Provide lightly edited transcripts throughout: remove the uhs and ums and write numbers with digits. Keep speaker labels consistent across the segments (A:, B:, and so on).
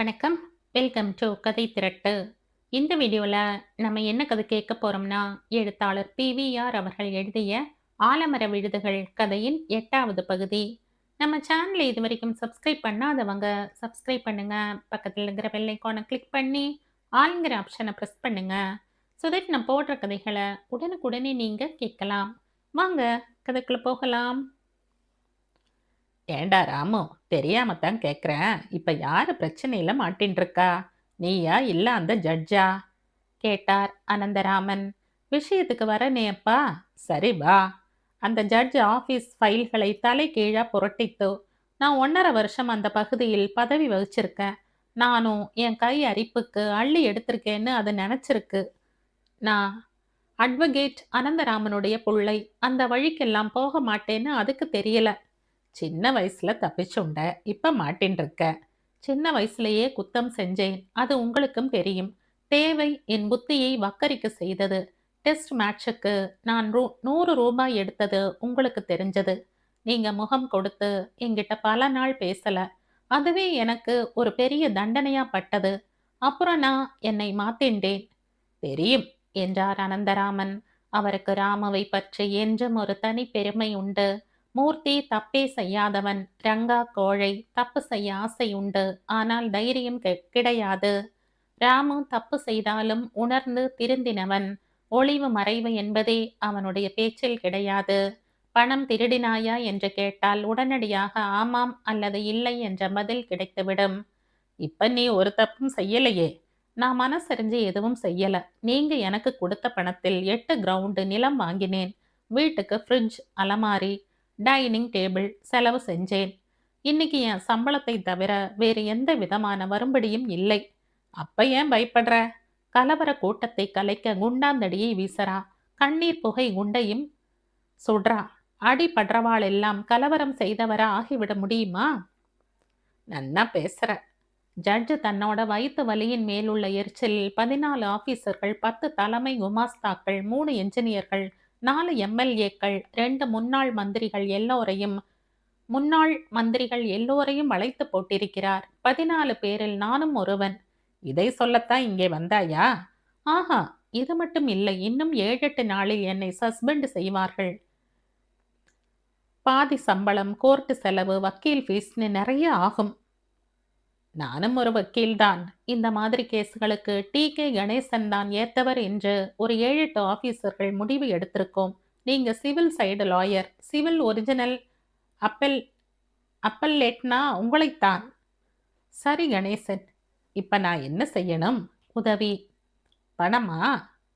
A: வணக்கம். Welcome to கதை திரட்டு. இந்த வீடியோவில் நம்ம என்ன கதை கேட்க போறோம்னா, எழுத்தாளர் PVR அவர்கள் எழுதிய ஆலமர விழுதுகள் கதையின் 8வது பகுதி. நம்ம சேனலை இது வரைக்கும் சப்ஸ்கிரைப் பண்ணாதவங்க சப்ஸ்கிரைப் பண்ணுங்க. பக்கத்தில் இருக்கிற பெல் ஐக்கானை கிளிக் பண்ணி ஆளுங்கிற ஆப்ஷனை ப்ரெஸ் பண்ணுங்க. ஸோ தட் நான் போடுற கதைகளை உடனுக்குடனே நீங்கள் கேட்கலாம். வாங்க கதைக்குள்ள போகலாம்.
B: ஏண்டா ராமு, தெரியாம தான் கேக்குறேன். இப்ப யாரு பிரச்சனையில மாட்டின்னு இருக்கா? நீயா இல்ல அந்த ஜட்ஜா?
A: கேட்டார் அனந்தராமன்.
B: விஷயத்துக்கு வரனேப்பா. சரி வா. அந்த ஜட்ஜ் ஆபீஸ் ஃபைல்களை தலை கீழா புரட்டித்து, நான் 1.5 வருஷம் அந்த பகுதியில் பதவி வகிச்சிருக்கேன். நானும் என் கை அரிப்புக்கு அள்ளி எடுத்திருக்கேன்னு அது நினைச்சிருக்கு. நான் அட்வொகேட் அனந்தராமனுடைய புள்ளை. அந்த வழிக்கெல்லாம் போக மாட்டேன்னு அதுக்கு தெரியல. சின்ன வயசுல தப்பிச்சுண்ட, இப்ப மாட்டின்னு இருக்க.
A: சின்ன வயசுலயே குத்தம் செஞ்சேன். அது உங்களுக்கும் தெரியும். தேவை என் புத்தியை வக்கரிக்க செய்தது. டெஸ்ட் மேட்சுக்கு நான் 100 ரூபாய் எடுத்தது உங்களுக்கு தெரிஞ்சது. நீங்க முகம் கொடுத்து என்கிட்ட பல நாள் பேசல. அதுவே எனக்கு ஒரு பெரிய தண்டனையா பட்டது. அப்புறம் நான் என்னை மாத்திண்டேன்.
B: தெரியும்
A: என்றார் அனந்தராமன். அவருக்கு ராமவை பற்றி என்றும் ஒரு தனி பெருமை உண்டு. மூர்த்தி தப்பே செய்யாதவன். ரங்கா கோழை. தப்பு செய்ய ஆசை உண்டு, ஆனால் தைரியம் கிடையாது. ராமு தப்பு செய்தாலும் உணர்ந்து திருந்தினவன். ஒளிவு மறைவு என்பதே அவனுடைய பேச்சில் கிடையாது. பணம் திருடினாயா என்று கேட்டால் உடனடியாக ஆமாம் அல்லது இல்லை என்ற பதில் கிடைத்துவிடும்.
B: இப்ப நீ ஒரு தப்பும் செய்யலையே.
A: நான் மனசறிஞ்சு எதுவும் செய்யல. நீங்க எனக்கு கொடுத்த பணத்தில் 8 கிரவுண்டு நிலம் வாங்கினேன். வீட்டுக்கு ஃப்ரிட்ஜ், அலமாரி, டைனிங் டேபிள் செலவு செஞ்சேன். இன்னைக்கு என் சம்பளத்தை தவிர வேறு எந்த விதமான வரும்படியும் இல்லை.
B: அப்ப ஏன் பயப்படுற?
A: கலவர கூட்டத்தை கலைக்க குண்டாந்தடியை வீசறா. கண்ணீர் புகை குண்டையும் சுடுறா. அடி படுறவாள் எல்லாம் கலவரம் செய்தவரா ஆகிவிட முடியுமா?
B: நன்னா பேசுற.
A: ஜட்ஜு தன்னோட வயிற்று வலியின் மேலுள்ள எரிச்சலில் 14 ஆபீசர்கள், 10 தலைமை குமாஸ்தாக்கள், 3 என்ஜினியர்கள், 4 MLAக்கள், 2 முன்னாள் மந்திரிகள் எல்லோரையும் அழைத்து போட்டிருக்கிறார். 14 பேரில் நானும் ஒருவன்.
B: இதை சொல்லத்தான் இங்கே வந்தாயா?
A: ஆஹா, இது மட்டும் இல்லை. இன்னும் 7-8 நாளில் என்னை சஸ்பெண்ட் செய்வார்கள். பாதி சம்பளம், கோர்ட்டு செலவு, வக்கீல் ஃபீஸ்னு நிறைய ஆகும்.
B: நானும் ஒரு வக்கீல்தான்.
A: இந்த மாதிரி கேஸ்களுக்கு TK கணேசன் தான் ஏத்தவர் என்று ஒரு 7-8 ஆபீசர்கள் முடிவு எடுத்திருக்கோம். நீங்க civil side lawyer. Civil original அப்பல்லேட்னா உங்களைத்தான்.
B: சரி கணேசன், இப்ப நான் என்ன செய்யணும்?
A: உதவி.
B: பணமா?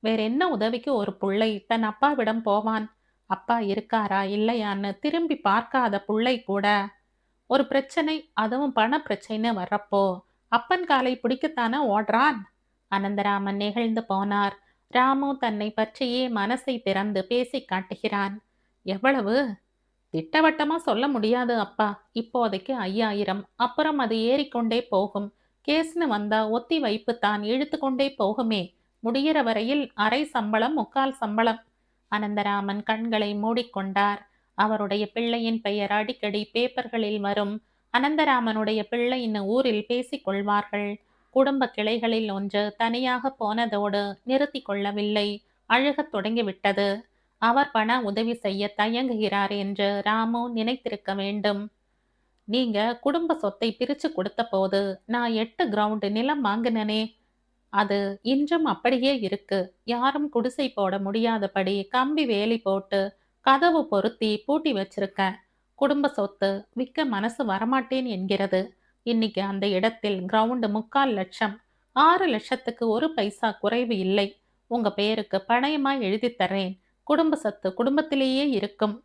A: வேற என்ன உதவிக்கு ஒரு புள்ளை தன் அப்பாவிடம் போவான்? அப்பா இருக்காரா இல்லையான்னு திரும்பி பார்க்காத புள்ளை கூட ஒரு பிரச்சனை, அதுவும் பண பிரச்சனை வர்றப்போ அப்பன் காலை பிடிக்கத்தானே ஓடுறான். அனந்தராமன் நெகிழ்ந்து போனார். ராமு தன்னை பற்றியே மனசை திறந்து பேசி காட்டுகிறான். எவ்வளவு? திட்டவட்டமா சொல்ல முடியாது அப்பா. இப்போதைக்கு 5000. அப்புறம் அது ஏறிக்கொண்டே போகும். கேஸ்னு வந்தா ஒத்தி வைப்பு தான் இழுத்து கொண்டே போகுமே. முடிகிற வரையில் அரை சம்பளம், முக்கால் சம்பளம். அனந்தராமன் கண்களை மூடிக்கொண்டார். அவருடைய பிள்ளையின் பெயர் அடிக்கடி பேப்பர்களில் வரும். அனந்தராமனுடைய பிள்ளையின் ஊரில் பேசிக் கொள்வார்கள். குடும்ப கிளைகளில் ஒன்று தனியாக போனதோடு நிறுத்தி கொள்ளவில்லை, அழுகத் தொடங்கிவிட்டது. அவர் பண உதவி செய்ய தயங்குகிறார் என்று ராமு நினைத்திருக்க வேண்டும். நீங்க குடும்ப சொத்தை பிரிச்சு கொடுத்த போது நான் 8 கிரவுண்டு நிலம் வாங்கினனே, அது இன்றும் அப்படியே இருக்கு. யாரும் குடிசை போட முடியாதபடி கம்பி வேலி போட்டு கதவு பொருத்தி பூட்டி வச்சிருக்கேன். குடும்ப சொத்து விற்க மனசு வரமாட்டேன் என்கிறது. இன்னைக்கு அந்த இடத்தில் கிரவுண்டு 3/4 லட்சம். 6 லட்சத்துக்கு ஒரு பைசா குறைவு இல்லை. உங்க பேருக்கு பணயமாய் எழுதி தர்றேன். குடும்ப சொத்து குடும்பத்திலேயே இருக்கும்.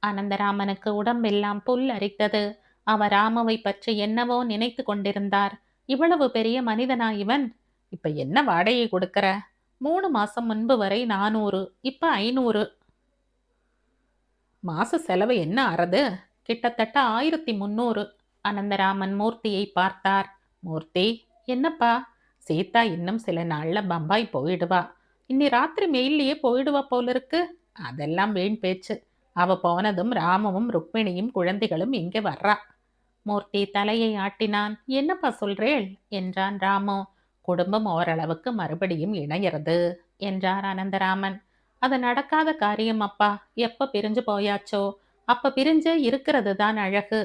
A: அனந்தராமனுக்கு உடம்பெல்லாம் புல் அரித்தது. அவர் ராமுவை பற்றி என்னவோ நினைத்து கொண்டிருந்தார். இவ்வளவு பெரிய மனிதனா இவன்?
B: இப்ப என்ன வாடகை கொடுக்கற?
A: 3 மாசம் முன்பு வரை 400, இப்ப 500.
B: மாச செலவு என்ன ஆறது?
A: கிட்டத்தட்ட 1300. அனந்தராமன் மூர்த்தியை பார்த்தார்.
B: மூர்த்தி,
A: என்னப்பா?
B: சீதா இன்னும் சில நாள்ல பம்பாய் போயிடுவா.
A: இன்னி ராத்திரி மெயிலேயே போயிடுவா போல இருக்கு.
B: அதெல்லாம் வீண் பேச்சு. அவ போனதும் ராமவும் ருக்மிணியும் குழந்தைகளும் இங்க வர்றா. மூர்த்தி தலையை ஆட்டினான். என்னப்பா சொல்றேள் என்றான் ராமு. குடும்பம் ஓரளவுக்கு மறுபடியும் இணையிறது என்றார் அனந்தராமன். அது நடக்காத காரியம் அப்பா. எப்ப பிரிஞ்சு போயாச்சோ அப்ப பிரிஞ்சே இருக்கிறது தான் அழகு.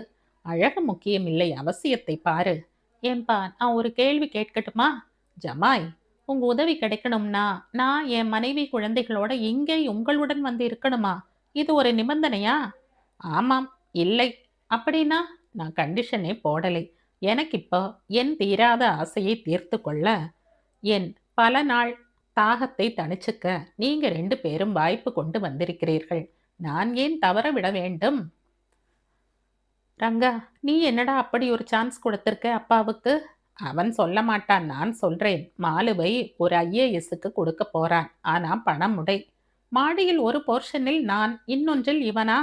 B: அழகு முக்கியம் இல்லை, அவசியத்தை பாரு. ஏன்பா, நான் ஒரு கேள்வி கேட்கட்டுமா? ஜமாய், உங்க உதவி கிடைக்கணும்னா நான் என் மனைவி குழந்தைகளோட இங்கே உங்களுடன் வந்து இருக்கணுமா? இது ஒரு நிபந்தனையா? ஆமாம். இல்லை. அப்படின்னா? நான் கண்டிஷனே போடலை. எனக்கு இப்போ என் தீராத ஆசையை தீர்த்து கொள்ள, என் பல நாள் தாகத்தை தணிச்சுக்க நீங்க 2 பேரும் வாய்ப்பு கொண்டு வந்திருக்கிறீர்கள். நான் ஏன் தவற விட வேண்டும்? ரங்கா, நீ என்னடா அப்படி ஒரு சான்ஸ் கொடுத்திருக்க அப்பாவுக்கு? அவன் சொல்ல மாட்டான், நான் சொல்றேன். மாலுவை ஒரு ஐஏஎஸ்க்கு கொடுக்க போறான். ஆனா பணம் உடை. மாடியில் ஒரு போர்ஷனில் நான், இன்னொன்றில் இவனா?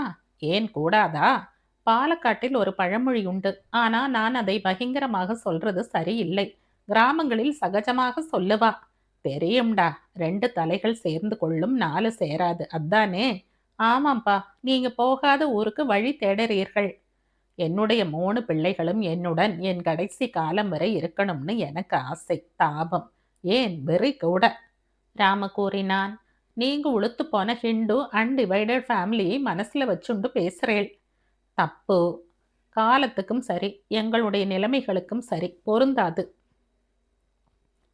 B: ஏன் கூடாதா? பாலக்காட்டில் ஒரு பழமொழி உண்டு. ஆனா நான் அதை பகிங்கரமாக சொல்றது சரியில்லை. கிராமங்களில் சகஜமாக சொல்லுவா. தெரியும்டா, 2 தலைகள் சேர்ந்து கொள்ளும் 4 சேராது, அதானே? ஆமாம்பா, நீங்க போகாத ஊருக்கு வழி தேடுறீர்கள். என்னுடைய 3 பிள்ளைகளும் என்னுடன் என் கடைசி காலம் வரை இருக்கணும்னு எனக்கு ஆசை, தாபம், ஏன் வெறி கூட. ராம கூறினான். நீங்க உளுத்து போன ஹிந்து அன்டிவைடட் ஃபேமிலியை மனசுல வச்சுண்டு பேசுறேள். தப்பு. காலத்துக்கும் சரி, எங்களுடைய நிலைமைகளுக்கும் சரி பொருந்தாது.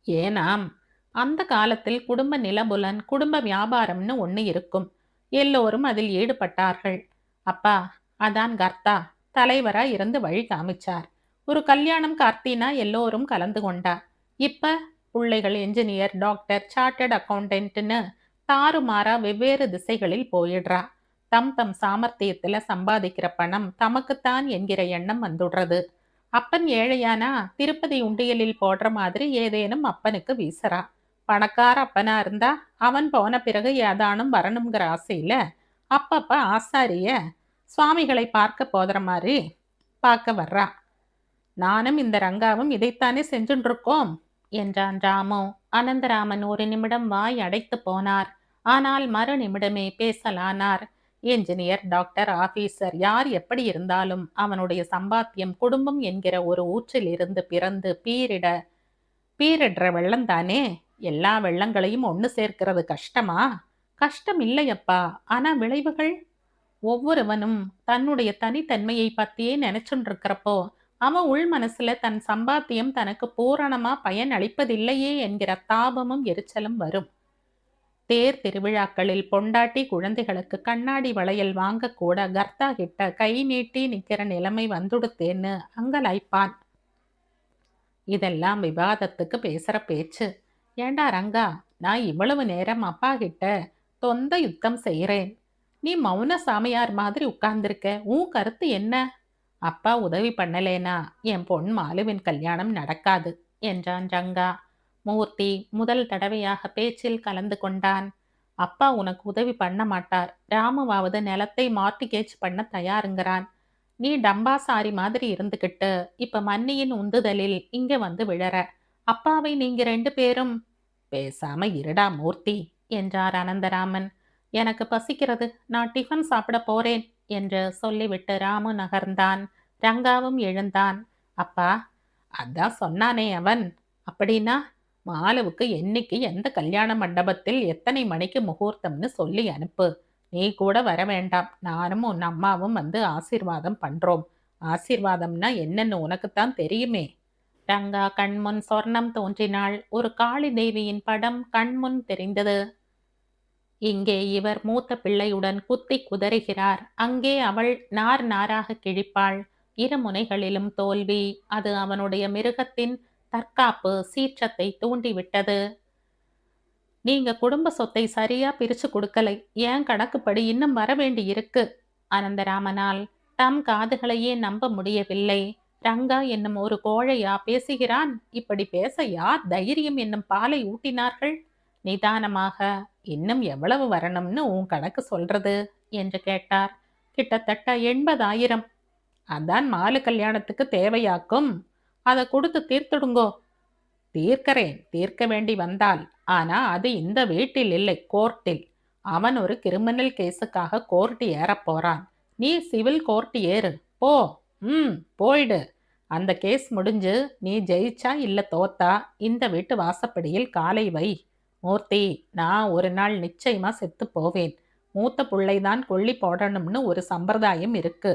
B: ஏனாம், அந்த காலத்தில் குடும்ப நிலபுலன், குடும்ப வியாபாரம்னு ஒண்ணு இருக்கும். எல்லோரும் அதில் ஈடுபட்டார்கள். அப்பா, அதான் கர்த்தா தலைவரா இருந்து வழி காமிச்சார். ஒரு கல்யாணம் கார்த்தினா எல்லோரும் கலந்து கொண்டா. இப்ப பிள்ளைகள் என்ஜினியர், டாக்டர், சார்ட்டர்ட் அக்கௌண்டன்ட்னு தாறுமாறா வெவ்வேறு திசைகளில் போயிடுறா. தம் தம் சாமர்த்தியத்துல சம்பாதிக்கிற பணம் தமக்குத்தான் என்கிற எண்ணம் வந்துடுறது. அப்பன் ஏழையானா திருப்பதி உண்டியலில் போடுற மாதிரி ஏதேனும் அப்பனுக்கு வீசறா. பணக்கார அப்பனா இருந்தா அவன் போன பிறகு ஏதானும் வரணுங்கிற ஆசையில அப்பப்ப ஆசாரிய சுவாமிகளை பார்க்க போதுற மாதிரி பார்க்க வர்றா. நானும் இந்த ரங்காவும் இதைத்தானே செஞ்சுட்டு இருக்கோம் என்றான் ராமு. அனந்தராமன் ஒரு நிமிடம் வாய் அடைத்து போனார். ஆனால் மறு நிமிடமே பேசலானார். என்ஜினியர், டாக்டர், ஆபீசர் யார் எப்படி இருந்தாலும் அவனுடைய சம்பாத்தியம் குடும்பம் என்கிற ஒரு ஊற்றில் இருந்து பிறந்து பீரிடுற வெள்ளம் தானே. எல்லா வெள்ளங்களையும் ஒன்று சேர்க்கிறது கஷ்டமா? கஷ்டம் இல்லையப்பா. ஆனா விளைவுகள்? ஒவ்வொருவனும் தன்னுடைய தனித்தன்மையை பத்தியே நினைச்சுட்டு இருக்கிறப்போ அவன் உள் மனசுல தன் சம்பாத்தியம் தனக்கு பூரணமா பயன் அளிப்பதில்லையே என்கிற தாபமும் எரிச்சலும் வரும். தேர் திருவிழாக்களில் பொண்டாட்டி குழந்தைகளுக்கு கண்ணாடி வளையல் வாங்க கூட கர்த்தா கிட்ட கை நீட்டி நிக்கிற நிலைமை வந்துடுத்தேன்னு அங்கலாய்ப்பான். இதெல்லாம் விவாதத்துக்கு பேசுற பேச்சு. ஏண்டா ரங்கா, நான் இவ்வளவு நேரம் அப்பா கிட்ட தொந்த யுத்தம் செய்கிறேன். நீ மௌன சாமியார் மாதிரி உட்கார்ந்திருக்க. உன் கருத்து என்ன? அப்பா உதவி பண்ணலேனா என் பொன் மாலுவின் கல்யாணம் நடக்காது என்றான் ரங்கா. மூர்த்தி முதல் தடவையாக பேச்சில் கலந்து கொண்டான். அப்பா உனக்கு உதவி பண்ண மாட்டார். ராமுவாவது நிலத்தை மார்ட்டிகேஜ் பண்ண தயாருங்கிறான். நீ டம்பாசாரி மாதிரி இருந்துகிட்டு இப்ப மன்னியின் உந்துதலில் இங்க வந்து விழற. அப்பாவை நீங்க 2 பேரும் பேசாம இருடா மூர்த்தி என்றார் அனந்தராமன். எனக்கு பசிக்கிறது, நான் டிஃபன் சாப்பிட போறேன் என்று சொல்லிவிட்டு ராமு நகர்ந்தான். ரங்காவும் எழுந்தான். அப்பா, அதான் சொன்னானே அவன். அப்படின்னா மாலுவுக்கு என்னைக்கு எந்த கல்யாண மண்டபத்தில் எத்தனை மணிக்கு முகூர்த்தம்னு சொல்லி அனுப்பு. நீ கூட வர வேண்டாம். நானும் உன் அம்மாவும் வந்து ஆசீர்வாதம் பண்றோம். ஆசீர்வாதம்னா என்னன்னு உனக்குத்தான் தெரியுமே. ரங்கா கண்முன் சொர்ணம் தோன்றினாள். ஒரு காளி தேவியின் படம் கண்முன் தெரிந்தது. இங்கே இவர் மூத்த பிள்ளையுடன் குத்தி குதறுகிறார். அங்கே அவள் நார் நாராக கிழிப்பாள். இரு முனைகளிலும் தோல்வி. அது அவனுடைய மிருகத்தின் தற்காப்பு சீற்றத்தை தூண்டிவிட்டது. நீங்க குடும்ப சொத்தை சரியா பிரிச்சு கொடுக்கலை. ஏன் கணக்குப்படி இன்னும் வரவேண்டி இருக்கு. அனந்தராமனால் தம் காதுகளையே நம்ப முடியவில்லை. ரங்கா என்னும் ஒரு கோழையா பேசுகிறான்? இப்படி பேச யார் தைரியம் என்னும் பாலை ஊட்டினார்கள்? நிதானமாக, இன்னும் எவ்வளவு வரணும்னு உன் கணக்கு சொல்றது என்று கேட்டார். கிட்டத்தட்ட 80,000. அதான் மாலு கல்யாணத்துக்கு தேவையாக்கும். அதை கொடுத்து தீர்த்துடுங்கோ. தீர்க்கறேன், தீர்க்க வேண்டி வந்தால். ஆனா அது இந்த வீட்டில் இல்லை, கோர்ட்டில். அவன் ஒரு கிரிமினல் கேஸுக்காக கோர்ட் ஏற போறான். நீ சிவில் கோர்ட் ஏறு போ ம், போயிடு. அந்த கேஸ் முடிஞ்சு நீ ஜெயிச்சா இல்ல தோத்தா இந்த வீட்டு வாசப்படியில் காலை வை. மூர்த்தி, நான் ஒரு நாள் நிச்சயமா செத்து போவேன். மூத்த புள்ளைதான் கொள்ளி போடணும்னு ஒரு சம்பிரதாயம் இருக்கு.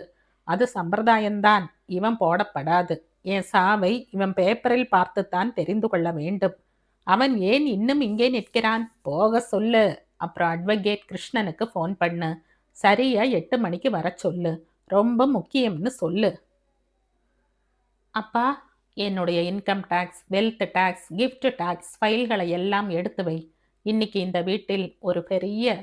B: அது சம்பிரதாயம்தான், இவன் போடப்படாது. என் சாவை இவன் பேப்பரில் பார்த்துத்தான் தெரிந்து கொள்ள வேண்டும். அவன் ஏன் இன்னும் இங்கே நிற்கிறான்? போக சொல்லு. அப்புறம் அட்வொகேட் கிருஷ்ணனுக்கு ஃபோன் பண்ணு. சரியா 8 மணிக்கு வர சொல்லு. ரொம்ப முக்கியம்னு சொல்லு. அப்பா, என்னுடைய income tax, wealth tax, gift tax ஃபைல்களை எல்லாம் எடுத்து வை. இன்னைக்கு இந்த வீட்டில் ஒரு பெரிய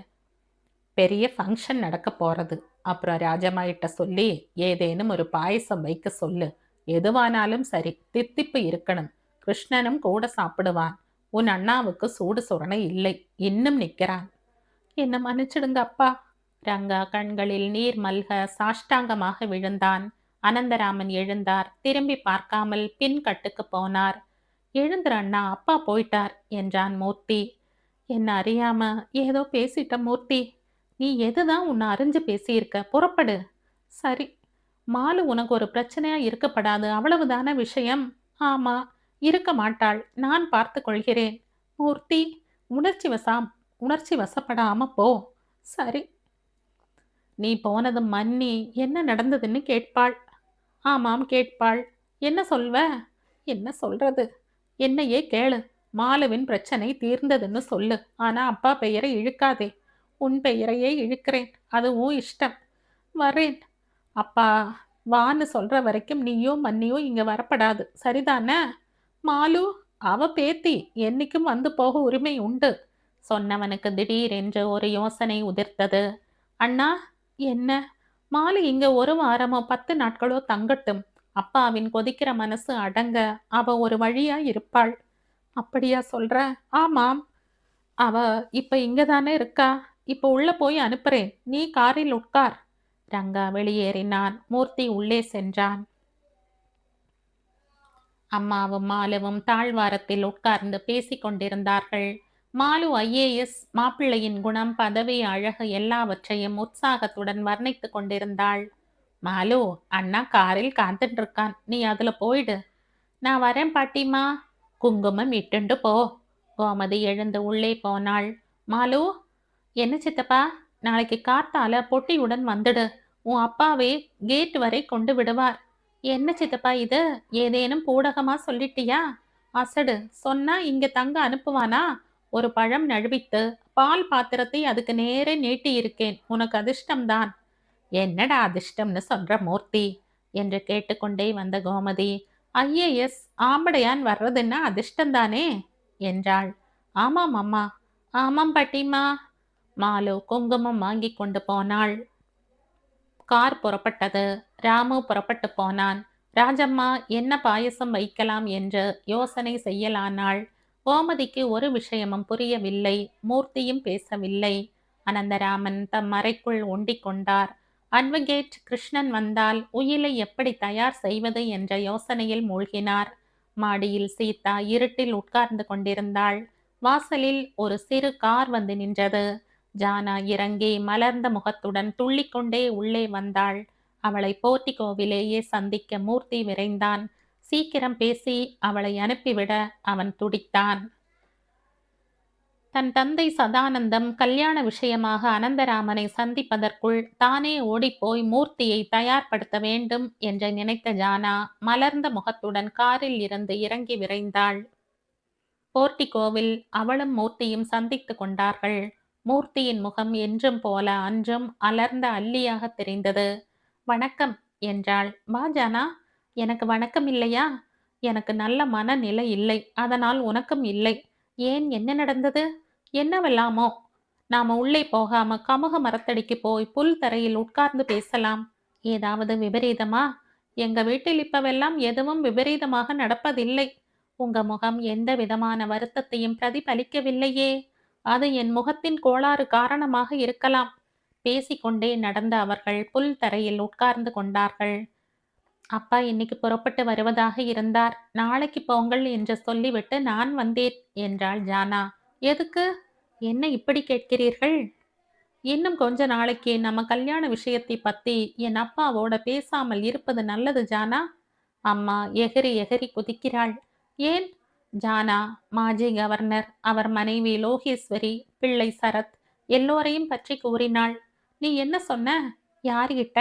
B: பெரிய ஃபங்க்ஷன் நடக்க போறது. அப்புறம் ராஜம்மாகிட்ட சொல்லி ஏதேனும் ஒரு பாயசம் வைக்க சொல்லு. எதுவானாலும் சரி, தித்திப்பு இருக்கணும். கிருஷ்ணனும் கூட சாப்பிடுவான். உன் அண்ணாவுக்கு சூடு சொரணை இல்லை, இன்னும் நிற்கிறான். என்ன மன்னிச்சிடுங்க அப்பா. ரங்கா கண்களில் நீர் மல்க சாஷ்டாங்கமாக விழுந்தான். அனந்தராமன் எழுந்தார். திரும்பி பார்க்காமல் பின் கட்டுக்கு போனார். எழுந்துரு அண்ணா, அப்பா போயிட்டார் என்றான் மூர்த்தி. என்ன அறியாம ஏதோ பேசிட்ட மூர்த்தி. நீ எதுதான் உன்னை அறிஞ்சு பேசியிருக்க? புறப்படு. சரி, மாலு உனக்கு ஒரு பிரச்சனையா இருக்கப்படாது, அவ்வளவுதான விஷயம்? ஆமா, இருக்க மாட்டாள். நான் பார்த்து கொள்கிறேன். மூர்த்தி, உணர்ச்சி வசப்படாம போ. சரி. நீ போனது மன்னி என்ன நடந்ததுன்னு கேட்பாள். ஆமாம், கேட்பாள். என்ன சொல்வ? என்ன சொல்றது? என்னையே கேளு. மாலுவின் பிரச்சனை தீர்ந்ததுன்னு சொல்லு. ஆனா அப்பா பெயரை இழுக்காதே. உன் பெயரையே இழுக்கிறேன். அதுவும் இஷ்டம். வரேன். அப்பா வான்னு சொல்ற வரைக்கும் நீயோ மன்னியோ இங்க வரப்படாது, சரிதானே? மாலு, அவ பேத்தி, என்னைக்கும் வந்து போக உரிமை உண்டு. சொன்னவனுக்கு திடீரென்று ஒரு யோசனை உதிர்த்தது. அண்ணா, என்ன? மாலு இங்க ஒரு வாரமோ 10 நாட்களோ தங்கட்டும். அப்பாவின் கொதிக்கிற மனசு அடங்க அவ ஒரு வழியா இருப்பாள். அப்படியா சொல்ற? ஆமாம். அவ இப்ப இங்கதானே இருக்கா. இப்ப உள்ள போய் அனுப்புறேன். நீ காரில் உட்கார். ரங்கா வெளியேறினான். மூர்த்தி உள்ளே சென்றான். அம்மாவும் மாலுவும் தாழ்வாரத்தில் உட்கார்ந்து பேசிக் கொண்டிருந்தார்கள். மாலு ஐஏஎஸ், மாப்பிள்ளையின் குணம், பதவி, அழகு எல்லாவற்றையும் உற்சாகத்துடன் வர்ணித்துக் கொண்டிருந்தாள். மாலு, அண்ணா காரில் காத்துட்டு இருக்கான், நீ அதுல போயிடு. நான் வரேன் பாட்டிமா. குங்குமம் இட்டுண்டு போ. கோமதி எழுந்து உள்ளே போனாள். மாலு, என்ன சித்தப்பா? நாளைக்கு காத்தால பொட்டியுடன் வந்துடு. உன் அப்பாவே கேட் வரை கொண்டு விடுவார். என்ன சித்தப்பா இது? ஏதேனும் பூடகமா சொல்லிட்டியா? அசடு, சொன்னா இங்க தங்க அனுப்புவானா? ஒரு பழம் நழுவித்து பால் பாத்திரத்தை அதுக்கு நேரே நீட்டி இருக்கேன். உனக்கு அதிர்ஷ்டம்தான். என்னடா அதிர்ஷ்டம்னு சொல்ற மூர்த்தி என்று கேட்டுக்கொண்டே வந்த கோமதி, ஐஏஎஸ் ஆம்படையான் வர்றதுன்னா அதிர்ஷ்டம்தானே என்றாள். ஆமாம் அம்மா. ஆமாம் பாட்டிமா. மாலு குங்குமம் வாங்கி கொண்டு போனாள். கார் புறப்பட்டது. ராமு புறப்பட்டு போனான். ராஜம்மா என்ன பாயசம் வைக்கலாம் என்று யோசனை செய்யலானாள். கோமதிக்கு ஒரு விஷயமும் புரியவில்லை. மூர்த்தியும் பேசவில்லை. அனந்தராமன் தம் அறைக்குள் ஒண்டிக் கொண்டார். அட்வொகேட் கிருஷ்ணன் வந்தால் உயிலை எப்படி தயார் செய்வது என்ற யோசனையில் மூழ்கினார். மாடியில் சீதா இருட்டில் உட்கார்ந்து கொண்டிருந்தாள். வாசலில் ஒரு சிறு கார் வந்து நின்றது. ஜானா இறங்கி மலர்ந்த முகத்துடன் துள்ளிக்கொண்டே உள்ளே வந்தாள். அவளை போர்ட்டிகோவிலேயே சந்திக்க மூர்த்தி விரைந்தான். சீக்கிரம் பேசி அவளை அனுப்பிவிட அவன் துடித்தான். தன் தந்தை சதானந்தம் கல்யாண விஷயமாக அனந்தராமனை சந்திப்பதற்குள் தானே ஓடிப்போய் மூர்த்தியை தயார்படுத்த வேண்டும் என்று நினைத்த ஜானா மலர்ந்த முகத்துடன் காரில் இருந்து இறங்கி விரைந்தாள். போர்ட்டிகோவில் அவளும் மூர்த்தியும் சந்தித்து கொண்டார்கள். மூர்த்தியின் முகம் என்றும் போல அன்றும் அலர்ந்த அல்லியாக தெரிந்தது. வணக்கம் என்றாள். வா ஜானா. எனக்கு வணக்கம் இல்லையா? எனக்கு நல்ல மனநிலை இல்லை, அதனால் உனக்கும் இல்லை. ஏன், என்ன நடந்தது? என்னவெல்லாமோ. நாம உள்ளே போகாம கமுக மரத்தடிக்கு போய் புல் தரையில் உட்கார்ந்து பேசலாம். ஏதாவது விபரீதமா? எங்க வீட்டில் இப்பவெல்லாம் எதுவும் விபரீதமாக நடப்பதில்லை. உங்க முகம் எந்த விதமான வருத்தத்தையும் பிரதிபலிக்கவில்லையே. அது என் முகத்தின் கோளாறு காரணமாக இருக்கலாம். பேசிக்கொண்டே நடந்த அவர்கள் புல் தரையில் உட்கார்ந்து கொண்டார்கள். அப்பா இன்னைக்கு புறப்பட்டு வருவதாக இருந்தார். நாளைக்கு போங்கள் என்று சொல்லிவிட்டு நான் வந்தேன் என்றாள் ஜானா. எதுக்கு? என்ன இப்படி கேட்கிறீர்கள்?
A: இன்னும் கொஞ்ச நாளைக்கு நம்ம கல்யாண விஷயத்தை பத்தி என் அப்பாவோட பேசாமல் இருப்பது நல்லது ஜானா. அம்மா எகிறி எகிறி குதிக்கிறாள். ஏன்? ஜானா மாஜி கவர்னர், அவர் மனைவி லோகேஸ்வரி, பிள்ளை சரத் எல்லோரையும் பற்றி கூறினாள். நீ என்ன சொன்ன? யார்கிட்ட?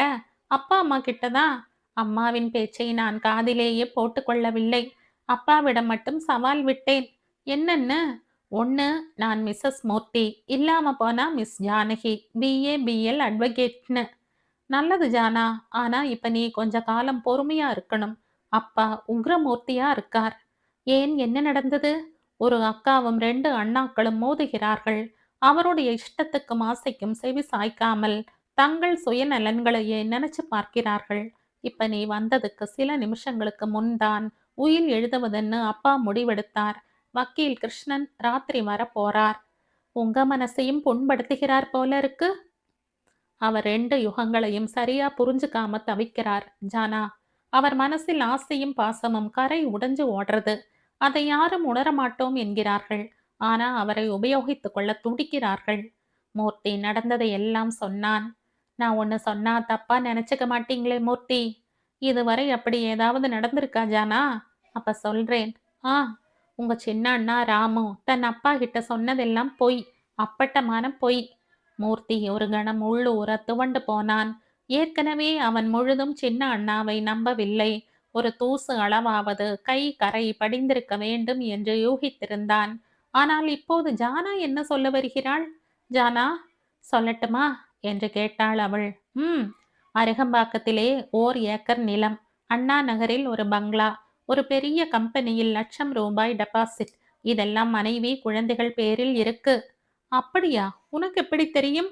A: அப்பா அம்மா கிட்டதான். அம்மாவின் பேச்சை நான் காதிலேயே போட்டுக்கொள்ளவில்லை. அப்பாவிடம் மட்டும் சவால் விட்டேன். என்னன்னு? ஒண்ணு, நான் மிஸ்ஸஸ் மூர்த்தி, இல்லாம போனா மிஸ் ஜானகி, பிஏ பிஎல் அட்வொகேட்னு. நல்லது ஜானா, ஆனா இப்ப நீ கொஞ்ச காலம் பொறுமையா இருக்கணும். அப்பா உக்ரமூர்த்தியா இருக்கார். ஏன், என்ன நடந்தது? ஒரு அக்காவும் 2 அண்ணாக்களும் மோதுகிறார்கள். அவருடைய இஷ்டத்துக்கும் ஆசைக்கும் செவி சாய்க்காமல் தங்கள் சுயநலன்களையே நினைச்சு பார்க்கிறார்கள். இப்ப நீ வந்ததுக்கு சில நிமிஷங்களுக்கு முன்தான் உயில் எழுதுவதுன்னு அப்பா முடிவெடுத்தார். வக்கீல் கிருஷ்ணன் ராத்திரி வர போறார். உங்க மனசையும் புண்படுத்துகிறார் போல இருக்கு. அவர் 2 யுகங்களையும் சரியா புரிஞ்சுக்காம தவிக்கிறார் ஜானா. அவர் மனசில் ஆசையும் பாசமும் கரை உடைஞ்சு ஓடுறது. அதை யாரும் உணரமாட்டோம் என்கிறார்கள். ஆனா அவரை உபயோகித்துக் கொள்ள துடிக்கிறார்கள். மூர்த்தி நடந்ததை எல்லாம் சொன்னான். நான் ஒன்னு சொன்னா தப்பா நினைச்சுக்க மாட்டீங்களே மூர்த்தி? இதுவரை அப்படி ஏதாவது நடந்திருக்கா ஜானா? அப்ப சொல்றேன். ஆ, உங்க சின்ன அண்ணா ராமு தன் அப்பா கிட்ட சொன்னதெல்லாம் பொய், அப்பட்டமான பொய். மூர்த்தி ஒரு கணம் உள்ளூர துவண்டு போனான். ஏற்கனவே அவன் முழுதும் சின்ன அண்ணாவை நம்பவில்லை. ஒரு தூசு அளவாவது கை கரை படிந்திருக்க வேண்டும் என்று யூகித்திருந்தான். ஆனால் இப்போது ஜானா என்ன சொல்ல வருகிறாள்? ஜானா, சொல்லட்டுமா என்று கேட்டாள் அவள். ம். அருகம்பாக்கத்திலே ஓர் ஏக்கர் நிலம், அண்ணா நகரில் ஒரு பங்களா, ஒரு பெரிய கம்பெனியில் லட்சம் ரூபாய் டெபாசிட். இதெல்லாம் மனைவி குழந்தைகள் பேரில் இருக்கு. அப்படியா? உனக்கு எப்படி தெரியும்?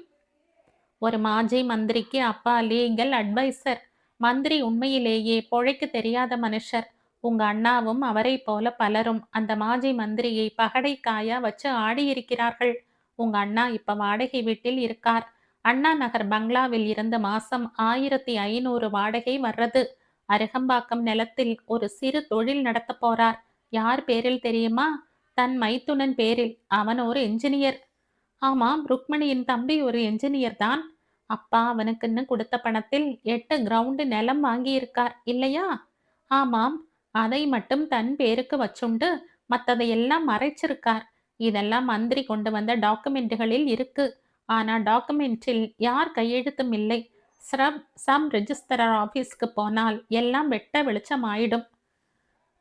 A: ஒரு மாஜி மந்திரிக்கு அப்பா லீகல் அட்வைசர். மந்திரி உண்மையிலேயே பொழைக்க தெரியாத மனுஷர். உங்க அண்ணாவும் அவரை போல பலரும் அந்த மாஜி மந்திரியை பகடைக்காயா வச்சு ஆடியிருக்கிறார்கள். உங்க அண்ணா இப்ப வாடகை வீட்டில் இருக்கார். அண்ணா நகர் பங்களாவில் இருந்து மாசம் 1500 வாடகை வர்றது. அருகம்பாக்கம் நிலத்தில் ஒரு சிறு தொழில் நடத்த போறார். யார் பேரில் தெரியுமா? தன் மைத்துனன் பேரில். அவன் ஒரு என்ஜினியர். ஆமாம், ருக்மணியின் தம்பி ஒரு என்ஜினியர் தான். அப்பா அவனுக்குன்னு கொடுத்த பணத்தில் 8 கிரவுண்டு நிலம் வாங்கியிருக்கார் இல்லையா? ஆமாம். அதை மட்டும் தன் பேருக்கு வச்சுண்டு மத்ததையெல்லாம் மறைச்சிருக்கார். இதெல்லாம் மந்திரி கொண்டு வந்த டாக்குமெண்ட்டுகளில் இருக்கு. ஆனா டாக்குமெண்ட்டில் யார் கையெழுத்தும் இல்லை. சம் ரெஜிஸ்டரர் ஆபீஸ்க்கு போனால் எல்லாம் வெட்ட வெளிச்சம் ஆயிடும்.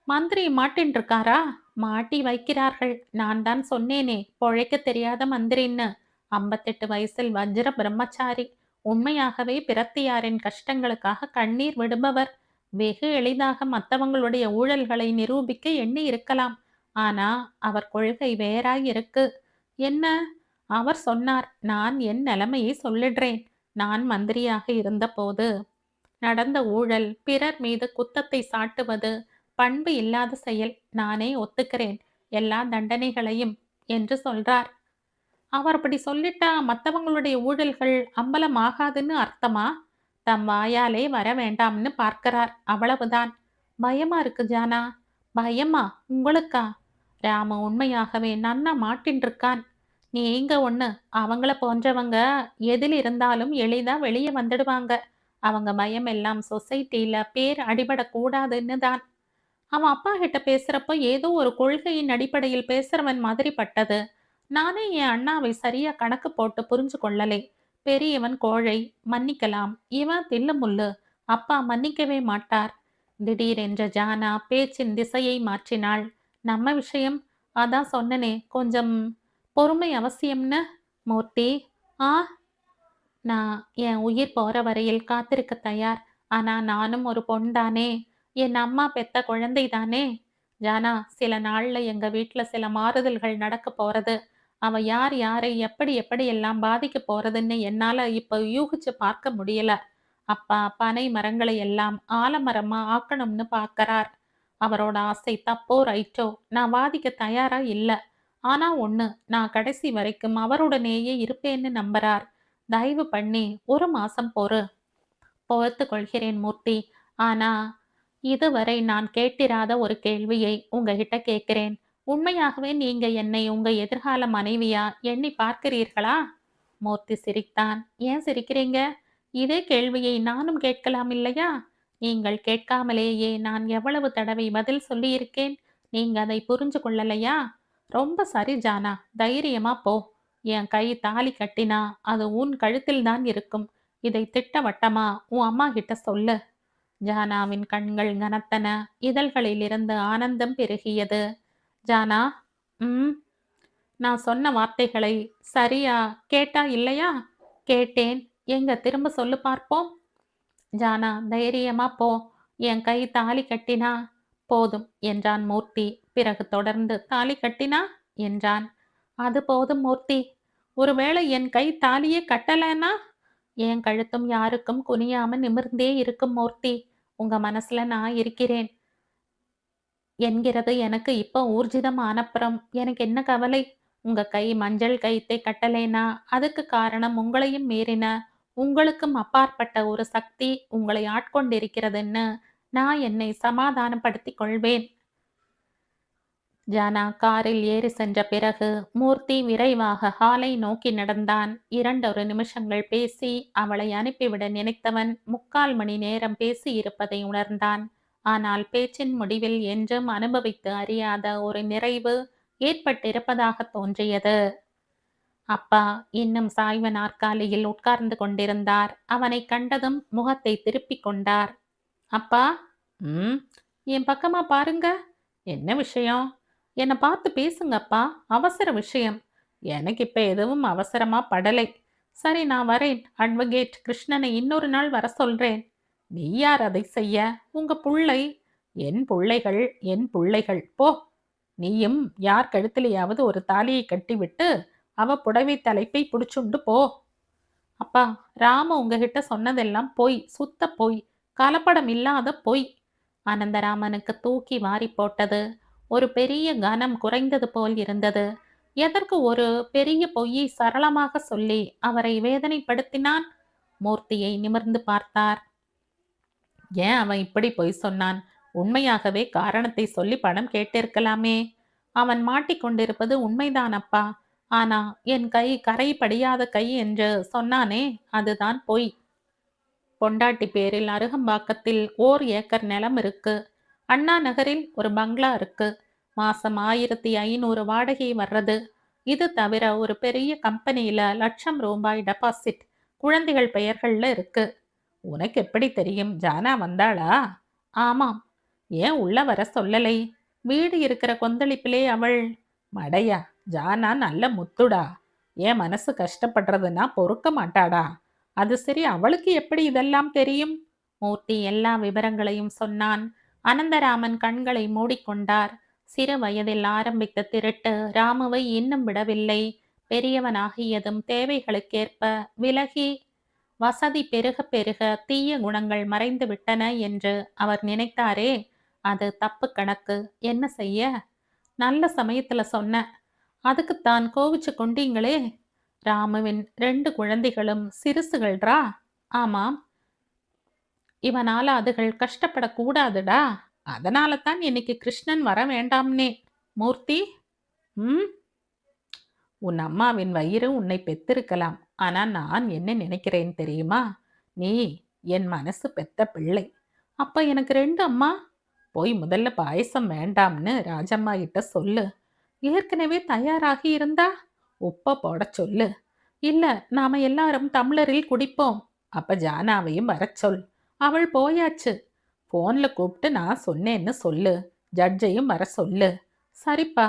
A: மந்திரி மாட்டின் இருக்காரா? மாட்டி வைக்கிறார்கள். நான் தான் சொன்னேனே, பொழைக்க தெரியாத மந்திரின்னு. 58 வயசில் வஜ்ர பிரம்மச்சாரி. உண்மையாகவே பிரத்தியாரின் கஷ்டங்களுக்காக கண்ணீர் விடுபவர். வெகு எளிதாக மற்றவங்களுடைய ஊழல்களை நிரூபிக்க எண்ணி இருக்கலாம். ஆனா அவர் கொள்கை வேறாய் இருக்கு. என்ன? அவர் சொன்னார். நான் என் நிலைமையை சொல்லிடுறேன். நான் மந்திரியாக இருந்தபோது நடந்த ஊழல், பிறர் மீது குத்தத்தை சாட்டுவது பண்பு இல்லாத செயல். நானே ஒத்துக்கிறேன் எல்லா தண்டனைகளையும் என்று சொல்றார். அவர் அப்படி சொல்லிட்டா மற்றவங்களுடைய ஊழல்கள் அம்பலமாகாதுன்னு அர்த்தமா? தம் வாயாலே வர வேண்டாம்னு பார்க்கிறார், அவ்வளவுதான். பயமா இருக்கு ஜானா. பயமா? உங்களுக்கா? ராம உண்மையாகவே நன்னா மாட்டின் இருக்கான். நீங்க ஒண்ணு, அவங்கள போன்றவங்க எதில் இருந்தாலும் எளிதா வெளியே வந்துடுவாங்க. அவங்க பயம் எல்லாம் சொசைட்டில பேர் அடிபடக்கூடாதுன்னு தான். அவன் அப்பா கிட்ட பேசுறப்போ ஏதோ ஒரு கொள்கையின் அடிப்படையில் பேசுறவன் மாதிரி பட்டது. நானே என் அண்ணாவை சரியா கணக்கு போட்டு புரிஞ்சு கொள்ளலை. பெரியவன் கோழை, மன்னிக்கலாம். இவன் தில்லுமுள்ளு, அப்பா மன்னிக்கவே மாட்டார். திடீரென்ற ஜானா பேச்சின் திசையை மாற்றினாள். நம்ம விஷயம், அதான் சொன்னனே, கொஞ்சம் பொறுமை அவசியம்னு. மூர்த்தி, ஆ, நான் என் உயிர் போற வரையில் காத்திருக்க தயார். ஆனா நானும் ஒரு பொண்தானே, என் அம்மா பெத்த குழந்தை தானே. ஜானா, சில நாள்ல எங்க வீட்ல சில மாறுதல்கள் நடக்க போறது. அவ யார் யாரை எப்படி எப்படி எல்லாம் பாதிக்க போறதுன்னு என்னால இப்ப யூகிச்சு பார்க்க முடியல. அப்பா பனை மரங்களை எல்லாம் ஆலமரமா ஆக்கணும்னு பார்க்கறார். அவரோட ஆசை தப்போ ரைட்டோ நான் வாதிக்க தயாரா இல்ல. ஆனா ஒண்ணு, நான் கடைசி வரைக்கும் அவருடனேயே இருப்பேன்னு நம்புறார். தயவு பண்ணி ஒரு மாசம் பொறுத்துக் கொள்கிறேன் மூர்த்தி. ஆனா இதுவரை நான் கேட்டிராத ஒரு கேள்வியை உங்ககிட்ட கேட்கிறேன். உண்மையாகவே நீங்க என்னை உங்க எதிர்கால மனைவியா எண்ணி பார்க்கிறீர்களா?
B: மூர்த்தி சிரித்தான். ஏன் சிரிக்கிறீங்க? இதே கேள்வியை நானும் கேட்கலாம் இல்லையா? நீங்கள் கேட்காமலேயே நான் எவ்வளவு தடவை பதில் சொல்லியிருக்கேன். நீங்க அதை புரிஞ்சு கொள்ளலையா? ரொம்ப சரி ஜானா, தைரியமா போ. என் கை தாலி கட்டினா அது உன் கழுத்தில் தான் இருக்கும். இதை திட்டவட்டமா உன் அம்மா கிட்ட சொல்லு. ஜானாவின் கண்கள் கனத்தன. இதழ்களிலிருந்து ஆனந்தம் பெருகியது. ஜானா, ம். நான் சொன்ன வார்த்தைகளை சரியா கேட்டா இல்லையா? கேட்டேன். எங்க திரும்ப சொல்லு பார்ப்போம். ஜானா, தைரியமா போ. என் கை தாலி கட்டினா போதும் என்றான் மூர்த்தி. பிறகு தொடர்ந்து தாலி கட்டினா என்றான். அது போதும் மூர்த்தி. ஒருவேளை என் கை தாலியே கட்டலன்னா? என் கழுத்தும் யாருக்கும் குனியாம நிமிர்ந்தே இருக்கும் மூர்த்தி. உங்க மனசுல நான் இருக்கிறேன் என்கிறது எனக்கு இப்போ ஊர்ஜிதம் ஆனப்புறம் எனக்கு என்ன கவலை? உங்க கை மஞ்சள் கயித்தை கட்டலேனா அதுக்கு காரணம் உங்களையும் மீறின உங்களுக்கும் அப்பாற்பட்ட ஒரு சக்தி உங்களை ஆட்கொண்டிருக்கிறதுன்னு நான் என்னை சமாதானப்படுத்திக் கொள்வேன். ஜானா காரில் ஏறி சென்ற பிறகு மூர்த்தி விரைவாக ஹாலை நோக்கி நடந்தான். 2 நிமிஷங்கள் பேசி அவளை அனுப்பிவிட நினைத்தவன் 3/4 மணி நேரம் பேசி இருப்பதை உணர்ந்தான். ஆனால் பேச்சின் முடிவில் என்றும் அனுபவித்து அறியாத ஒரு நிறைவு ஏற்பட்டிருப்பதாக தோன்றியது. அப்பா இன்னும் சாய்வு நாற்காலியில் உட்கார்ந்து கொண்டிருந்தார். அவனை கண்டதும் முகத்தை திருப்பிக் கொண்டார். அப்பா, ம், என் பக்கமா பாருங்க. என்ன விஷயம்? என்னை பார்த்து பேசுங்கப்பா. அவசர விஷயம். எனக்கு இப்ப எதுவும் அவசரமா படலை. சரி, நான் வரேன். அட்வொகேட் கிருஷ்ணனை இன்னொரு நாள் வர சொல்றேன். நீ யார் அதை செய்ய? உங்க புள்ளை. என் புள்ளைகள் என் புள்ளைகள். போ. நீயும் யார் கழுத்திலேயாவது ஒரு தாலியை கட்டிவிட்டு அவ புடவை தலைப்பை புடிச்சுண்டு போ. அப்பா, ராம உங்ககிட்ட சொன்னதெல்லாம் பொய், சுத்த பொய், கலப்படம் இல்லாத பொய். அனந்தராமனுக்கு தூக்கி வாரி போட்டது. ஒரு பெரிய கனம் குறைந்தது போல் இருந்தது. எதற்கு ஒரு பெரிய பொய்யை சரளமாக சொல்லி அவரை வேதனைப்படுத்தினான்? மூர்த்தியை நிமிர்ந்து பார்த்தார். ஏன் அவன் இப்படி பொய் சொன்னான்? உண்மையாகவே காரணத்தை சொல்லி பணம் கேட்டிருக்கலாமே. அவன் மாட்டிக்கொண்டிருப்பது உண்மைதானப்பா. ஆனா என் கை கரை படியாத கை என்று சொன்னானே, அதுதான் பொய். பொண்டாட்டி பேரில் அருகம்பாக்கத்தில் 1 ஏக்கர் நிலம் இருக்கு. அண்ணா நகரில் ஒரு பங்களா இருக்கு. மாசம் 1500 வாடகை வர்றது. இது தவிர ஒரு பெரிய கம்பெனியில லட்சம் ரூபாய் டெபாசிட் குழந்தைகள் பெயர்கள்ல இருக்கு. உனக்கு எப்படி தெரியும்? ஜானா வந்தாளா? ஆமாம். ஏன் உள்ள வர சொல்லலை? வீடு இருக்கிற கொந்தளிப்பிலே அவள். மடையா, ஜானா நல்ல முத்துடா. என் மனசு கஷ்டப்படுறதுன்னா பொறுக்க மாட்டாடா. அது சரி, அவளுக்கு எப்படி இதெல்லாம் தெரியும்? மூர்த்தி எல்லா விவரங்களையும் சொன்னான். அனந்தராமன் கண்களை மூடிக்கொண்டார். சிறு வயதில் ஆரம்பித்த திருட்டு ராமுவை இன்னும் விடவில்லை. பெரியவனாகியதும் தேவைகளுக்கேற்ப விலகி வசதி பெருக பெருக தீய குணங்கள் மறைந்து விட்டன என்று அவர் நினைத்தாரே, அது தப்பு கணக்கு. என்ன செய்ய? நல்ல சமயத்துல சொன்ன. அதுக்குத்தான் கோவிச்சு கொண்டீங்களே. ராமுவின் 2 குழந்தைகளும் சிறுசுகள்ரா. ஆமாம். இவனால அதுகள் கஷ்டப்படக்கூடாதுடா. அதனால தான் இன்னைக்கு கிருஷ்ணன் வர வேண்டாம்னே. மூர்த்தி, ம், உன் அம்மாவின் வயிறு உன்னை பெத்திருக்கலாம். ஆனா நான் என்ன நினைக்கிறேன் தெரியுமா? நீ என் மனசு பெத்த பிள்ளை. அப்ப எனக்கு 2 அம்மா. போய் முதல்ல பாயசம் வேண்டாம்னு ராஜம்மா கிட்ட சொல்லு. ஏற்கனவே தயாராகி இருந்தா உப்ப போட சொல்லு. இல்ல, நாம எல்லாரும் டம்ளரில் குடிப்போம். அப்ப ஜானாவையும் வரச் சொல். அவள் போயாச்சு. போன்ல கூப்பிட்டு நான் சொன்னேன்னு சொல்லு. ஜட்ஜையும் வர சொல்லு. சரிப்பா.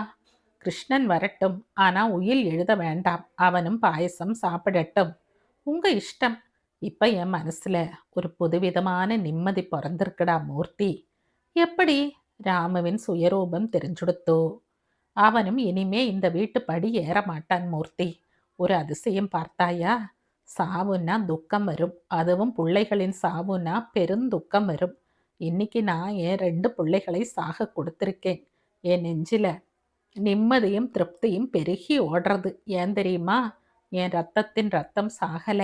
B: கிருஷ்ணன் வரட்டும். ஆனா உயில் எழுத வேண்டாம். அவனும் பாயசம் சாப்பிடட்டும். உங்க இஷ்டம். இப்ப என் மனசுல ஒரு புதுவிதமான நிம்மதி பிறந்திருக்குடா மூர்த்தி. எப்படி? ராமுவின் சுயரூபம் தெரிஞ்சுடுத்தோ. அவனும் இனிமே இந்த வீட்டு படி ஏற மாட்டான் மூர்த்தி. ஒரு அதிசயம் பார்த்தாயா? சாவுன்னா துக்கம் வரும். அதுவும் பிள்ளைகளின் சாவுன்னா பெருந்துக்கம் வரும். இன்னைக்கு நான் என் 2 பிள்ளைகளை சாக கொடுத்திருக்கேன். என் நெஞ்சில நிம்மதியும் திருப்தியும் பெருகி ஓடுறது. ஏன் தெரியுமா? என் ரத்தத்தின் ரத்தம் சாகல.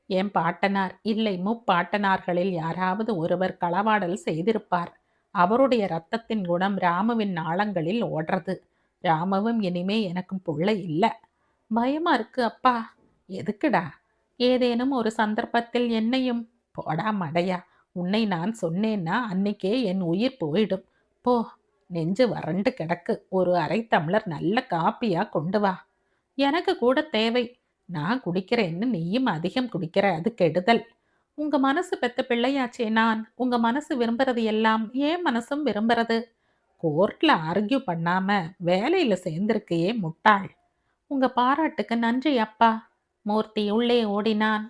B: என் பாட்டனார், இல்லை முப்பாட்டனார்களில் யாராவது ஒருவர் களவாடல் செய்திருப்பார். அவருடைய ரத்தத்தின் குணம் ராமுவின் நாளங்களில் ஓடுறது. ராமுவும் இனிமே எனக்கு புள்ள இல்ல. பயமா இருக்கு அப்பா. எதுக்குடா?
A: ஏதேனும் ஒரு சந்தர்ப்பத்தில் என்னையும்
B: போடா மடையா! உன்னை நான் சொன்னேன்னா அன்னைக்கே என் உயிர் போயிடும். போ! நெஞ்சு வறண்டு கிடக்கு. ஒரு அரை டம்ளர் நல்ல காப்பியா கொண்டு வா.
A: எனக்கு கூட தேவை.
B: நான் குடிக்கிறேன்னு நீயும் அதிகம் குடிக்கிற. அது கெடுதல்.
A: உங்க மனசு பெத்த பிள்ளையாச்சே நான். உங்க மனசு விரும்புறது எல்லாம் என் மனசும் விரும்புறது.
B: கோர்ட்ல ஆர்கியூ பண்ணாம வேலையில சேர்ந்திருக்கையே முட்டாள்.
A: உங்க பாராட்டுக்கு நன்றி அப்பா. மூர்த்தி உள்ளே ஓடினான்.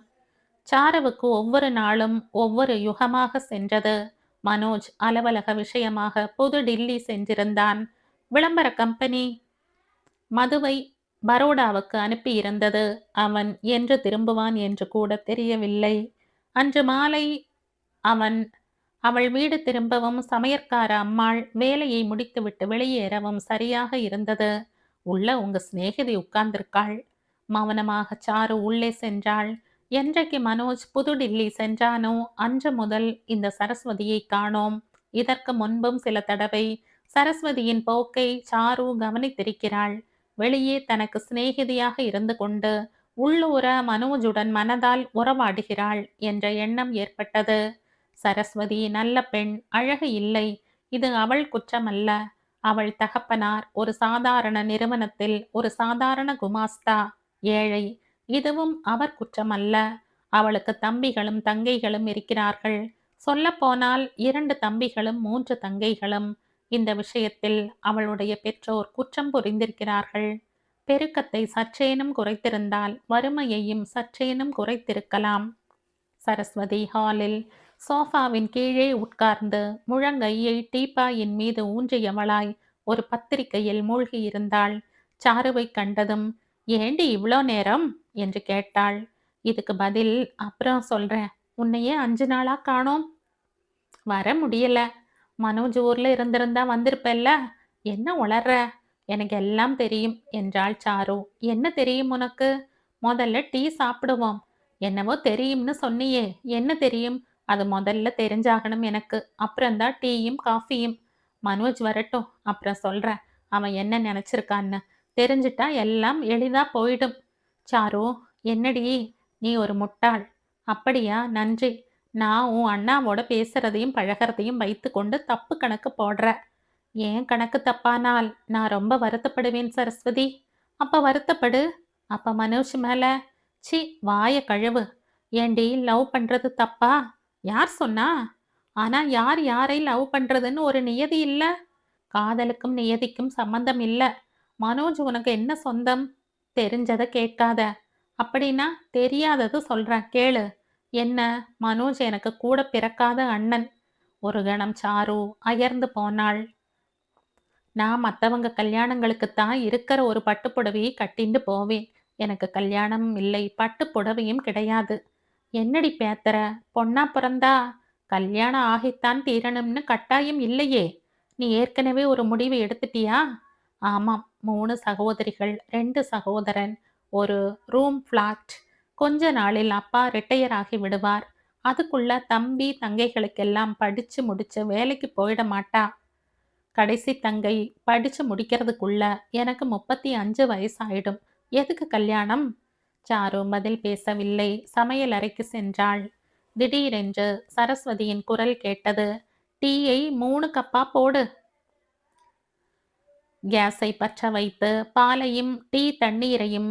A: சாருவுக்கு ஒவ்வொரு நாளும் ஒவ்வொரு யுகமாக சென்றது. மனோஜ் அலுவலக விஷயமாக புது டில்லி சென்றிருந்தான். விளம்பர கம்பெனி மதுவை பரோடாவுக்கு அனுப்பியிருந்தது. அவன் என்று திரும்புவான் என்று கூட தெரியவில்லை. அன்று மாலை அவன் அவள் வீடு திரும்பவும் சமையற்கார அம்மாள் வேலையை முடித்துவிட்டு வெளியேறவும் சரியாக இருந்தது. உள்ள உங்க சிநேகிதி உட்கார்ந்திருக்காள். மௌனமாக சாரு உள்ளே சென்றாள். என்றைக்கு மனோஜ் புதுடில்லி சென்றானோ அன்று முதல் இந்த சரஸ்வதியை காணோம். இதற்கு முன்பும் சில தடவை சரஸ்வதியின் போக்கை சாரு கவனித்திருக்கிறாள். வெளியே தனக்கு சிநேகிதியாக இருந்து கொண்டு உள்ளூர மனோஜுடன் மனதால் உறவாடுகிறாள் என்ற எண்ணம் ஏற்பட்டது. சரஸ்வதி நல்ல பெண், அழகு இல்லை. இது அவள் குற்றமல்ல. அவள் தகப்பனார் ஒரு சாதாரண நிறுவனத்தில் ஒரு சாதாரண குமாஸ்தா, ஏழை. இதுவும் அவர் குற்றமல்ல. அவளுக்கு தம்பிகளும் தங்கைகளும் இருக்கிறார்கள். சொல்லப்போனால் 2 தம்பிகளும் 3 தங்கைகளும். இந்த விஷயத்தில் அவளுடைய பெற்றோர் குற்றம் புரிந்திருக்கிறார்கள். பெருக்கத்தை சற்றேனும் குறைத்திருந்தால் வறுமையையும் சற்றேனும் குறைத்திருக்கலாம். சரஸ்வதி ஹாலில் சோஃபாவின் கீழே உட்கார்ந்து முழங்கையை டீப்பாயின் மீது ஊன்றியவளாய் ஒரு பத்திரிகையில் மூழ்கியிருந்தாள். சாருவை கண்டதும், ஏண்டி இவ்வளோ நேரம் என்று கேட்டாள். இதுக்கு பதில் அப்புறம் சொல்றேன். உன்னையே 5 நாளா காணோம். வர முடியல. மனோஜ் ஊர்ல இருந்திருந்தா வந்திருப்பல்ல. என்ன உளர்ற? எனக்கு எல்லாம் தெரியும் என்றாள் சாரு. என்ன தெரியும் உனக்கு? முதல்ல டீ சாப்பிடுவோம். என்னவோ தெரியும்னு சொன்னியே, என்ன தெரியும்? அது முதல்ல தெரிஞ்சாகணும் எனக்கு. அப்புறம்தான் டீயும் காஃபியும். மனோஜ் வரட்டும், அப்புறம் சொல்றேன் அவன் என்ன நினைச்சிருக்கான்னு. தெரிஞ்சிட்டா எல்லாம் எளிதா போயிடும். சாரு, என்னடி நீ ஒரு முட்டாள். அப்படியா? நன்றி. நான் உன் அண்ணாவோட பேசுறதையும் பழகிறதையும் வைத்து கொண்டு தப்பு கணக்கு போடுற. ஏன் கணக்கு தப்பானால் நான் ரொம்ப வருத்தப்படுவேன் சரஸ்வதி. அப்ப வருத்தப்படு. அப்ப மனோஜ் மேல சி வாய கழுவு. ஏண்டி லவ் பண்றது தப்பா? யார் சொன்னா? ஆனா யார் யாரை லவ் பண்றதுன்னு ஒரு நியதி இல்ல. காதலுக்கும் நியதிக்கும் சம்பந்தம் இல்ல. மனோஜ் உனக்கு என்ன சொந்தம்? தெரிஞ்சத கேட்காத. அப்படின்னா தெரியாதது சொல்றேன் கேளு. என்ன? மனோஜ் எனக்கு கூட பிறக்காத அண்ணன். ஒரு கணம் சாரு அயர்ந்து போனாள். நான் மற்றவங்க கல்யாணங்களுக்குத்தான் இருக்கிற ஒரு பட்டு புடவையை கட்டிண்டு போவேன். எனக்கு கல்யாணம் இல்லை, பட்டு புடவையும் கிடையாது. என்னடி பேத்தற? பொண்ணா பிறந்தா கல்யாணம் ஆகித்தான் தீரணும்னு கட்டாயம் இல்லையே. நீ ஏற்கனவே ஒரு முடிவு எடுத்துட்டியா? ஆமாம், 3 சகோதரிகள், 2 சகோதரன், ஒரு ரூம் ஃப்ளாட். கொஞ்ச நாளில் அப்பா ரிட்டையர் ஆகி விடுவார். அதுக்குள்ள தம்பி தங்கைகளுக்கெல்லாம் படிச்சு முடிச்சு வேலைக்கு போயிட மாட்டா. கடைசி தங்கை படிச்சு முடிக்கிறதுக்குள்ள எனக்கு 35 வயசாயிடும். எதுக்கு கல்யாணம்? சாரு பதில் பேசவில்லை. சமையல் அறைக்கு சென்றாள். திடீரென்று சரஸ்வதியின் குரல் கேட்டது. டீயை 3 கப்பா போடு. கேஸை பற்ற வைத்து பாலையும் டீ தண்ணீரையும்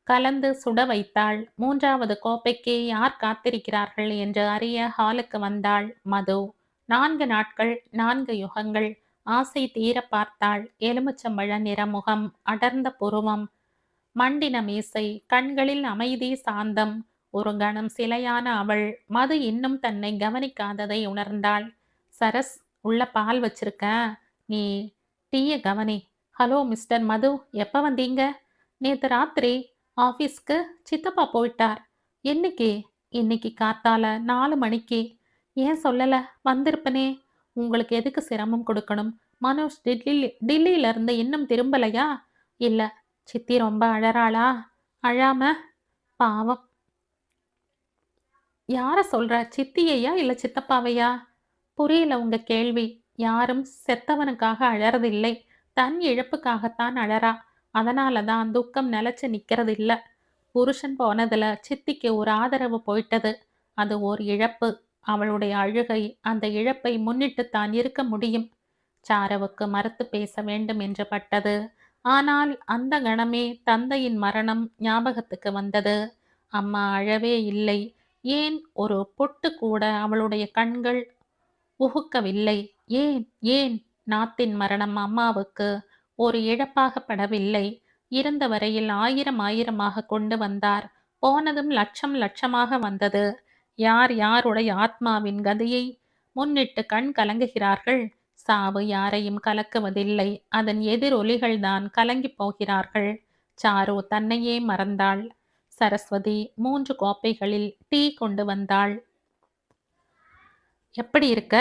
A: கலந்து சுட வைத்தாள். 3வது கோப்பைக்கு யார் காத்திருக்கிறார்கள் என்று அறிய ஹாலுக்கு வந்தாள் மது. 4 நாட்கள், 4 யுகங்கள். ஆசை தீர பார்த்தாள். எலுமிச்சம்பழ நிற முகம், அடர்ந்த புருவம், மண்டின மீசை, கண்களில் அமைதி சாந்தம். ஒரு கணம் சிலையான அவள். மது இன்னும் தன்னை கவனிக்காததை உணர்ந்தாள். சரஸ், உள்ள பால் வச்சிருக்க, நீ டீய கவனி. ஹலோ மிஸ்டர் மது, எப்ப வந்தீங்க? நேத்து ராத்திரி. ஆஃபீஸ்க்கு சித்தப்பா போயிட்டார். என்னைக்கு? இன்னைக்கு காத்தால 4 மணிக்கு. ஏன் சொல்லல? வந்திருப்பனே. உங்களுக்கு எதுக்கு சிரமம் கொடுக்கணும்? மனோஜ் டில்லியில இருந்து இன்னும் திரும்பலையா? இல்ல. சித்தி ரொம்ப அழறாளா? அழாம? பாவம். யார சொல்ற? சித்தியையா இல்ல சித்தப்பாவையா? புரியல உங்க கேள்வி. யாரும் செத்தவனுக்காக அழறதில்லை. தன் இழப்புக்காகத்தான் அழறா. அதனாலதான் துக்கம் நிலைச்சு நிக்கிறது இல்ல. புருஷன் போனதுல சித்திக்கு ஒரு ஆதரவு போயிட்டது. அது ஓர் இழப்பு. அவளுடைய அழுகை அந்த இழப்பை முன்னிட்டு தான் இருக்க முடியும். சாருவுக்கு மறுத்து பேச வேண்டும் என்று பட்டது. ஆனால் அந்த கணமே தந்தையின் மரணம் ஞாபகத்துக்கு வந்தது. அம்மா அழவே இல்லை. ஏன் ஒரு பொட்டு கூட அவளுடைய கண்கள் உகுக்கவில்லை. ஏன் ஏன் நாத்தின் மரணம் அம்மாவுக்கு ஒரு இழப்பாகப்படவில்லை. இருந்த வரையில் ஆயிரம் ஆயிரமாக கொண்டு வந்தார். போனதும் லட்சம் லட்சமாக வந்தது. யார் யாருடைய ஆத்மாவின் கதியை முன்னிட்டு கண் கலங்குகிறார்கள். சாவு யாரையும் கலக்குவதில்லை. அதன் எதிரொலிகள்தான் கலங்கிப் போகிறார்கள். சாரு தன்னையே மறந்தாள். சரஸ்வதி 3 கோப்பைகளில் டீ கொண்டு வந்தாள். எப்படி இருக்க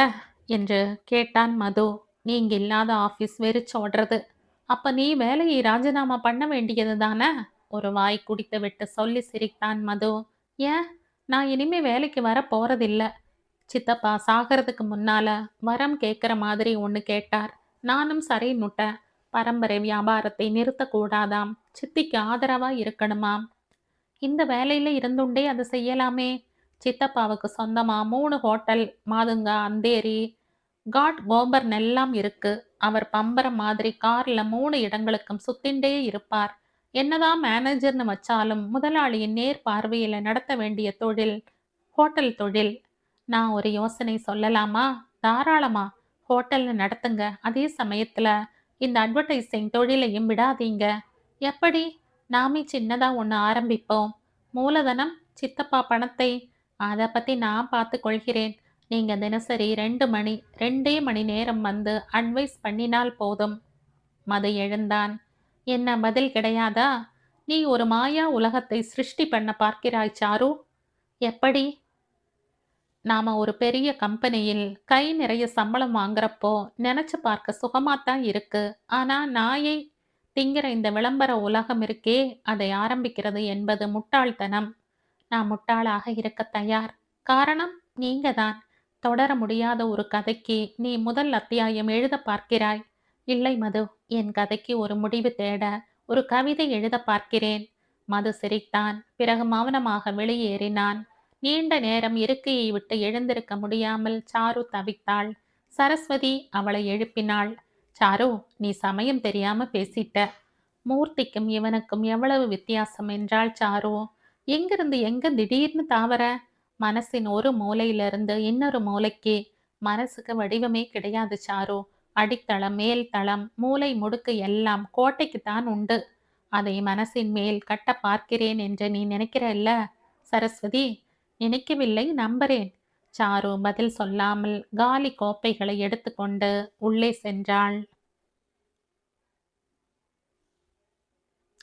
A: என்று கேட்டான் மது. நீங்க இல்லாத ஆபீஸ் வெறிச்சோடுறது. அப்ப நீ வேலையை ராஜினாமா பண்ண வேண்டியது தானே? ஒரு வாய் குடித்து விட்டு சொல்லி சிரித்தான் மது. ஏன், நான் இனிமே வேலைக்கு வர போறதில்ல. சித்தப்பா சாகிறதுக்கு முன்னால வரம் கேட்குற மாதிரி ஒன்று கேட்டார். நானும் சரின்னுட்டேன். பரம்பரை வியாபாரத்தை நிறுத்தக்கூடாதாம். சித்திக்கு ஆதரவா இருக்கணுமாம். இந்த வேலையில இருந்துண்டே அதை செய்யலாமே. சித்தப்பாவுக்கு சொந்தமா 3 hotel, Matunga, Andheri, God Colburn எல்லாம் இருக்கு. அவர் பம்பரம் மாதிரி கார்ல 3 இடங்களுக்கும் சுத்திண்டே இருப்பார். என்னதான் மேனேஜர்னு வச்சாலும் முதலாளியின் நேர் பார்வையில நடத்த வேண்டிய தொழில் ஹோட்டல் தொழில். நான் ஒரு யோசனை சொல்லலாமா? தாராளமா. ஹோட்டல்னு நடத்துங்க. அதே சமயத்துல இந்த அட்வர்டைசிங் தொழிலையும் விடாதீங்க. எப்படி? நாமே சின்னதா ஒன்று ஆரம்பிப்போம். மூலதனம், சித்தப்பா பணத்தை அதை பத்தி நான் பார்த்து கொள்கிறேன். நீங்க தினசரி 2 மணி நேரம் வந்து அட்வைஸ் பண்ணினால் போதும். மது எழுந்தான். என்ன பதில் கிடையாதா? நீ ஒரு மாயா உலகத்தை சிருஷ்டி பண்ண பார்க்கிறாய் சாரு. எப்படி? நாம ஒரு பெரிய கம்பெனியில் கை நிறைய சம்பளம் வாங்குறப்போ நினைச்சு பார்க்க சுகமாத்தான் இருக்கு. ஆனா நாயை திங்கிற இந்த விளம்பர உலகம் இருக்கே, அதை ஆரம்பிக்கிறது என்பது முட்டாள்தனம். நான் முட்டாளாக இருக்க தயார். காரணம் நீங்க தான். தொடர முடியாத ஒரு கதைக்கு நீ முதல் அத்தியாயம் எழுத பார்க்கிறாய். இல்லை மது, என் கதைக்கு ஒரு முடிவு தேட ஒரு கவிதை எழுத பார்க்கிறேன். மது சிரித்தான். பிறகு மௌனமாக வெளியேறினான். நீண்ட நேரம் இருக்கையை விட்டு எழுந்திருக்க முடியாமல் சாரு தவித்தாள். சரஸ்வதி அவளை எழுப்பினாள். சாரு, நீ சமயம் தெரியாம பேசிட்ட. மூர்த்திக்கும் இவனுக்கும் எவ்வளவு வித்தியாசம் என்றாள் சாரு. எங்கிருந்து எங்க திடீர்னு தாவர? மனசின் ஒரு மூலையிலிருந்து இன்னொரு மூலைக்கு. மனசுக்கு வடிவமே கிடையாது சாரு. அடித்தளம், மேல் தளம், மூலை முடுக்கு எல்லாம் கோட்டைக்குத்தான் உண்டு. அதை மனசின் மேல் கட்ட பார்க்கிறேன் என்று நீ நினைக்கிறல்ல சரஸ்வதி? நினைக்கவில்லை, நம்புறேன். சாரு பதில் சொல்லாமல் காலி கோப்பைகளை எடுத்துக்கொண்டு உள்ளே சென்றாள்.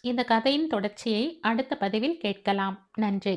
A: இந்த கதையின் தொடர்ச்சியை அடுத்த பதிவில் கேட்கலாம். நன்றி.